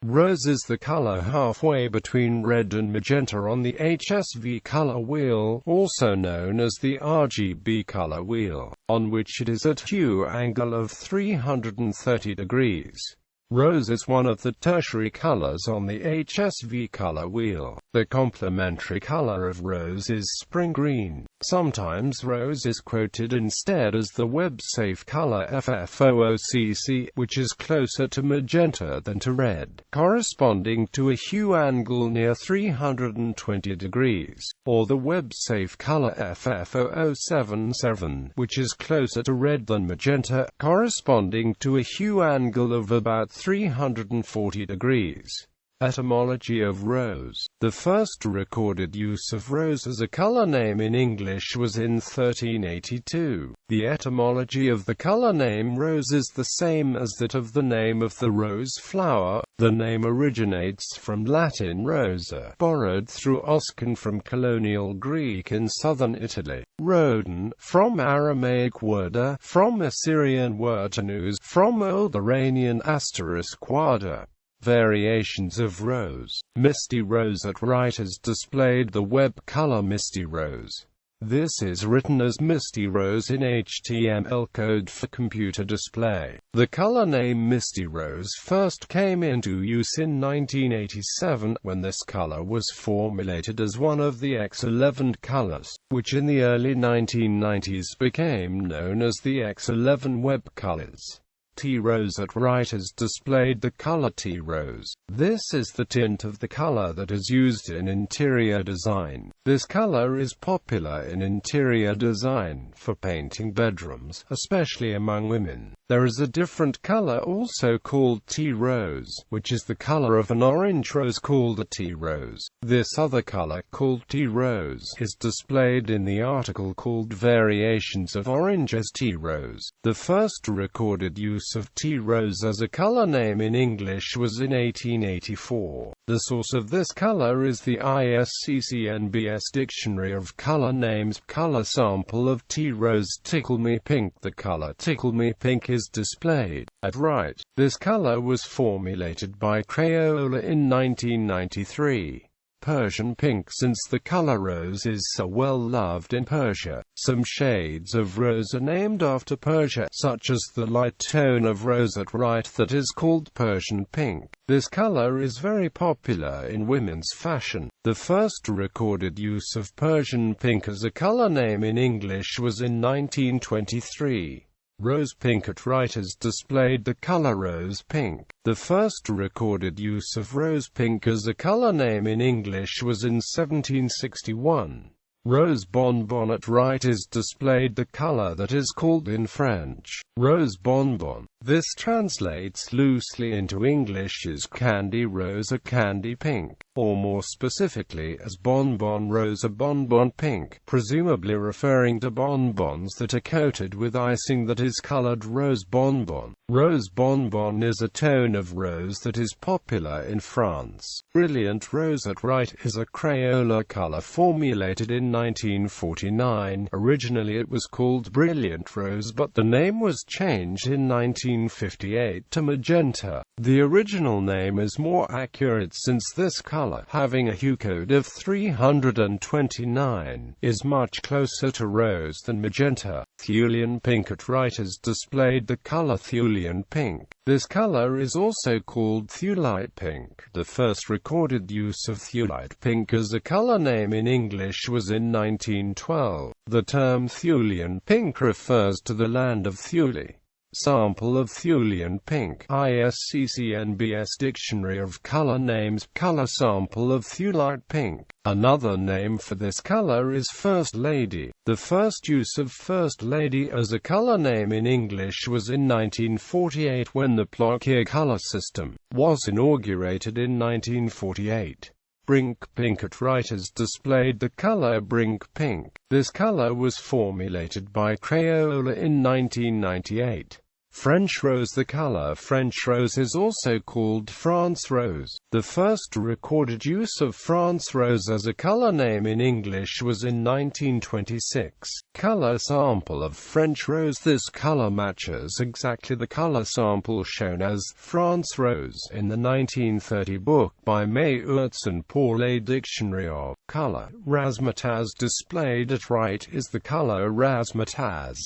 Rose is the color halfway between red and magenta on the HSV color wheel, also known as the RGB color wheel, on which it is at hue angle of 330 degrees. Rose is one of the tertiary colors on the HSV color wheel. The complementary color of rose is spring green. Sometimes rose is quoted instead as the web-safe color FFOOCC, which is closer to magenta than to red, corresponding to a hue angle near 320 degrees, or the web-safe color FFOO77, which is closer to red than magenta, corresponding to a hue angle of about 340 degrees. Etymology of rose. The first recorded use of rose as a color name in English was in 1382. The etymology of the color name rose is the same as that of the name of the rose flower. The name originates from Latin rosa, borrowed through Oscan from colonial Greek in southern Italy, Roden, from Aramaic worda, from Assyrian wertanus, from Old Iranian **warda. Variations of rose. Misty rose. At right is displayed the web color Misty Rose. This is written as Misty Rose in HTML code for computer display. The color name Misty Rose first came into use in 1987, when this color was formulated as one of the X11 colors, which in the early 1990s became known as the X11 web colors. T-Rose. At right is displayed the color T-Rose. This is the tint of the color that is used in interior design. This color is popular in interior design for painting bedrooms, especially among women. There is a different color also called T-Rose, which is the color of an orange rose called a T-Rose. This other color, called T-Rose, is displayed in the article called Variations of Orange as T-Rose. The first recorded use of T-Rose as a color name in English was in 1884. The source of this color is the ISCCNBS Dictionary of Color Names. Color sample of T-Rose. Tickle Me Pink. The color Tickle Me Pink is displayed at right. This color was formulated by Crayola in 1993. Persian Pink. Since the color rose is so well loved in Persia, some shades of rose are named after Persia, such as the light tone of rose at right that is called Persian Pink. This color is very popular in women's fashion. The first recorded use of Persian Pink as a color name in English was in 1923. Rose Pink. At right is displayed the color Rose Pink. The first recorded use of Rose Pink as a color name in English was in 1761. Rose Bonbon. At right is displayed the color that is called in French Rose Bonbon. This translates loosely into English as Candy Rose or Candy Pink, or more specifically as Bonbon Rose or Bonbon Pink, presumably referring to bonbons that are coated with icing that is colored rose bonbon. Rose bonbon is a tone of rose that is popular in France. Brilliant Rose. At right is a Crayola color formulated in 1949. Originally it was called Brilliant Rose, but the name was changed in 1958 to Magenta. The original name is more accurate since this color, having a hue code of 329, is much closer to rose than magenta. Thulian Pink. At right is displayed the color Thulian Pink. This color is also called Thulite Pink. The first recorded use of Thulite Pink as a color name in English was in 1912. The term Thulian Pink refers to the land of Thule. Sample of Thulian Pink. ISCCNBS Dictionary of Color Names. Color sample of Thulite Pink. Another name for this color is First Lady. The first use of First Lady as a color name in English was in 1948 when the Ploquier color system was inaugurated in 1948. Brink Pink. At right is displayed the color Brink Pink. This color was formulated by Crayola in 1998. French rose. The color French rose is also called France rose. The first recorded use of France rose as a color name in English was in 1926. Color sample of French rose. This color matches exactly the color sample shown as France rose in the 1930 book by May Urtz pour a Dictionary of Color. Razzmatazz. Displayed at right is the color Razzmatazz.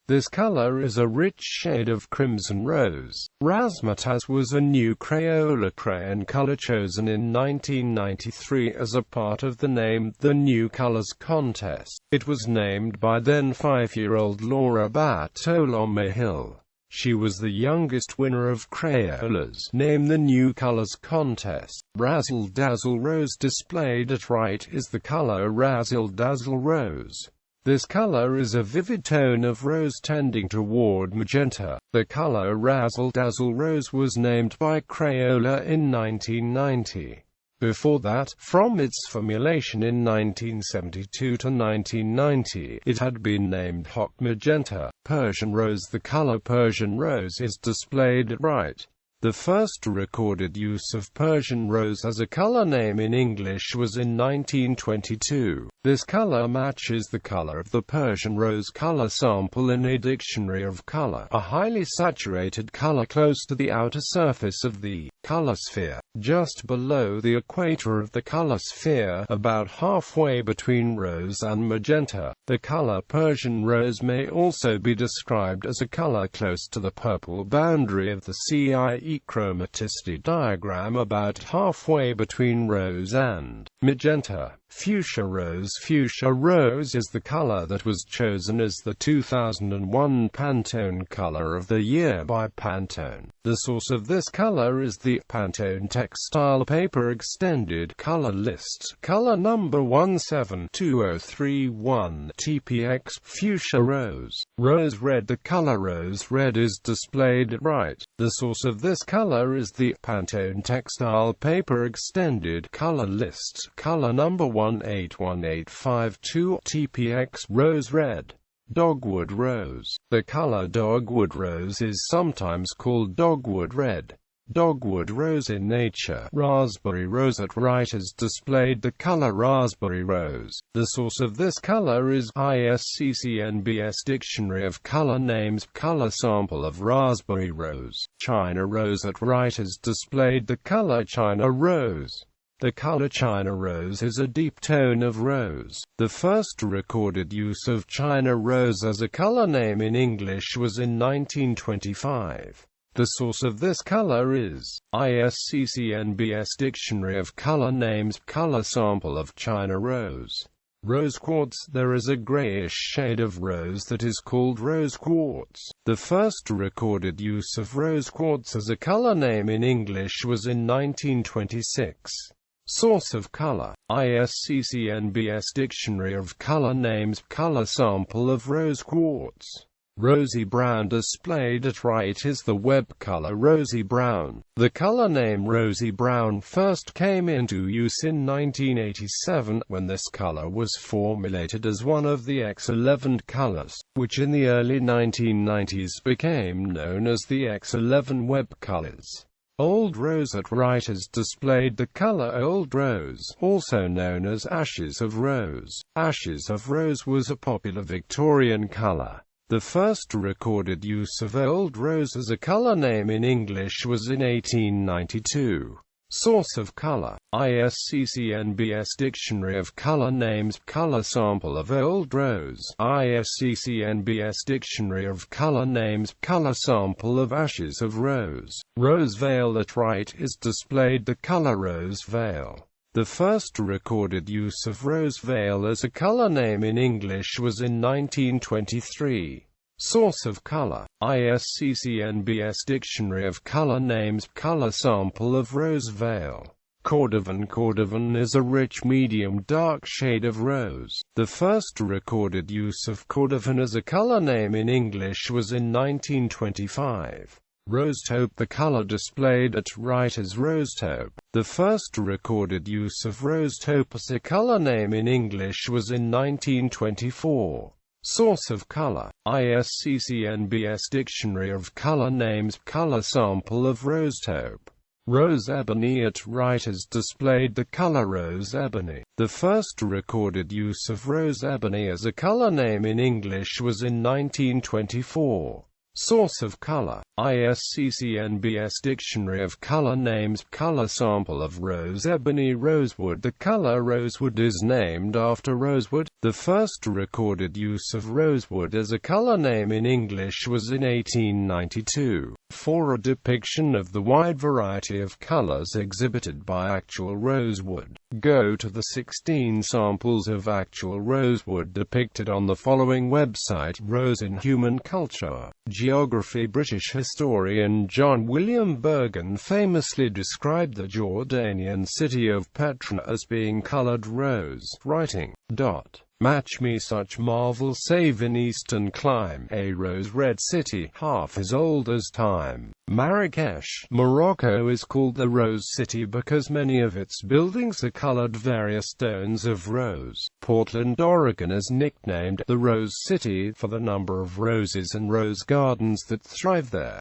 This color is a rich shade of crimson rose. Razzmatazz was a new Crayola crayon color chosen in 1993 as a part of the Name the New Colors contest. It was named by then 5-year-old Laura Bartolome-Hill. She was the youngest winner of Crayola's Name the New Colors contest. Razzle-Dazzle Rose. Displayed at right is the color Razzle-Dazzle Rose. This color is a vivid tone of rose tending toward magenta. The color Razzle-Dazzle Rose was named by Crayola in 1990. Before that, from its formulation in 1972 to 1990, it had been named Hot Magenta. Persian Rose. The color Persian Rose is displayed at right. The first recorded use of Persian rose as a color name in English was in 1922. This color matches the color of the Persian rose color sample in a dictionary of color, a highly saturated color close to the outer surface of the color sphere, just below the equator of the color sphere, about halfway between rose and magenta. The color Persian rose may also be described as a color close to the purple boundary of the CIE chromaticity diagram, about halfway between rose and magenta. Fuchsia Rose. Fuchsia Rose is the color that was chosen as the 2001 Pantone Color of the Year by Pantone. The source of this color is the Pantone Textile Paper Extended Color List, color number 172031 TPX. Fuchsia Rose. Rose Red. The color Rose Red is displayed at right. The source of this color is the Pantone Textile Paper Extended Color List, color number 181852 TPX. Rose Red. Dogwood Rose. The color Dogwood Rose is sometimes called Dogwood Red. Dogwood Rose in nature. Raspberry Rose. At right is displayed the color Raspberry Rose. The source of this color is ISCCNBS Dictionary of Color Names, color sample of Raspberry Rose. China Rose. At right is displayed the color China Rose. The color China Rose is a deep tone of rose. The first recorded use of China Rose as a color name in English was in 1925. The source of this color is ISCCNBS Dictionary of Color Names, color sample of China Rose. Rose quartz. There is a grayish shade of rose that is called rose quartz. The first recorded use of rose quartz as a color name in English was in 1926. Source of color: ISCCNBS Dictionary of Color Names, color sample of rose quartz. Rosy brown. Displayed at right is the web color rosy brown. The color name rosy brown first came into use in 1987, when this color was formulated as one of the X11 colors, which in the early 1990s became known as the X11 web colors. Old Rose. At right is displayed the color Old Rose, also known as Ashes of Rose. Ashes of Rose was a popular Victorian color. The first recorded use of Old Rose as a color name in English was in 1892. Source of color: ISCCNBS Dictionary of Color Names, color sample of Old Rose. ISCCNBS Dictionary of Color Names, color sample of Ashes of Rose. Rose Veil. At right is displayed the color Rose Veil. The first recorded use of Rose Veil as a color name in English was in 1923. Source of color: ISCCNBS Dictionary of Color Names, color sample of Rose Veil. Cordovan. Cordovan is a rich medium-dark shade of rose. The first recorded use of Cordovan as a color name in English was in 1925. Rose Taupe. The color displayed at right is Rose Taupe. The first recorded use of Rose Taupe as a color name in English was in 1924. Source of color: ISCCNBS Dictionary of Color Names. Color sample of rose taupe. Rose ebony. At right is displayed the color rose ebony. The first recorded use of rose ebony as a color name in English was in 1924. Source of color: ISCCNBS Dictionary of Color Names. Color sample of rose ebony. Rosewood. The color rosewood is named after rosewood. The first recorded use of rosewood as a color name in English was in 1892. For a depiction of the wide variety of colors exhibited by actual rosewood, go to the 16 samples of actual rosewood depicted on the following website. Rose in Human Culture. Geography. British historian John William Bergen famously described the Jordanian city of Petra as being colored rose, writing, "Match me such marvel save in eastern clime, a rose-red city, half as old as time." Marrakesh, Morocco is called the Rose City because many of its buildings are colored various tones of rose. Portland, Oregon is nicknamed the Rose City for the number of roses and rose gardens that thrive there.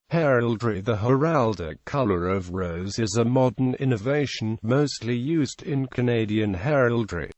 Heraldry. The heraldic color of rose is a modern innovation, mostly used in Canadian heraldry.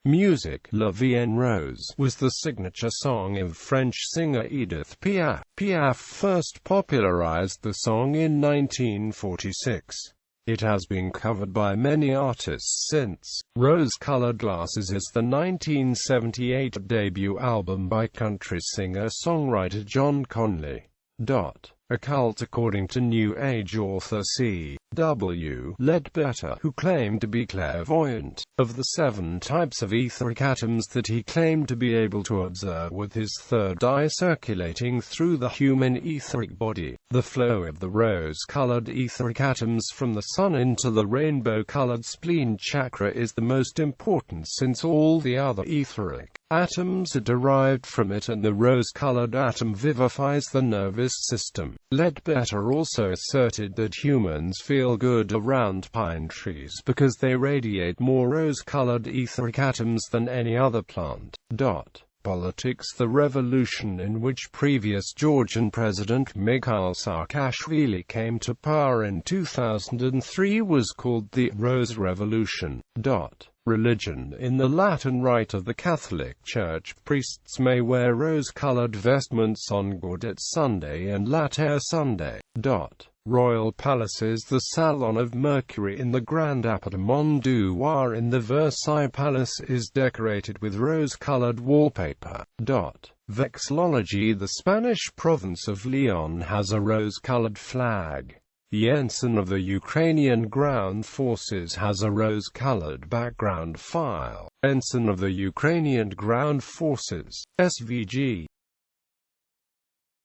Music. La Vie en Rose was the signature song of French singer Edith Piaf. Piaf first popularized the song in 1946. It has been covered by many artists since. Rose-Colored Glasses is the 1978 debut album by country singer-songwriter John Conley. Occult. According to New Age author C.W. Ledbetter, who claimed to be clairvoyant, of the 7 types of etheric atoms that he claimed to be able to observe with his third eye circulating through the human etheric body, the flow of the rose-colored etheric atoms from the sun into the rainbow-colored spleen chakra is the most important, since all the other etheric atoms are derived from it, and the rose-colored atom vivifies the nervous system. Ledbetter also asserted that humans feel good around pine trees because they radiate more rose-colored etheric atoms than any other plant. Politics. The revolution in which previous Georgian President Mikhail Saakashvili came to power in 2003 was called the Rose Revolution. Religion. In the Latin Rite of the Catholic Church, priests may wear rose-colored vestments on Gaudete Sunday and Latter Sunday. Royal palaces. The Salon of Mercury in the Grand Appartement du Roi in the Versailles Palace is decorated with rose-colored wallpaper. Vexillology. The Spanish province of Leon has a rose-colored flag. The ensign of the Ukrainian ground forces has a rose-colored background file. Ensign of the Ukrainian ground forces, SVG.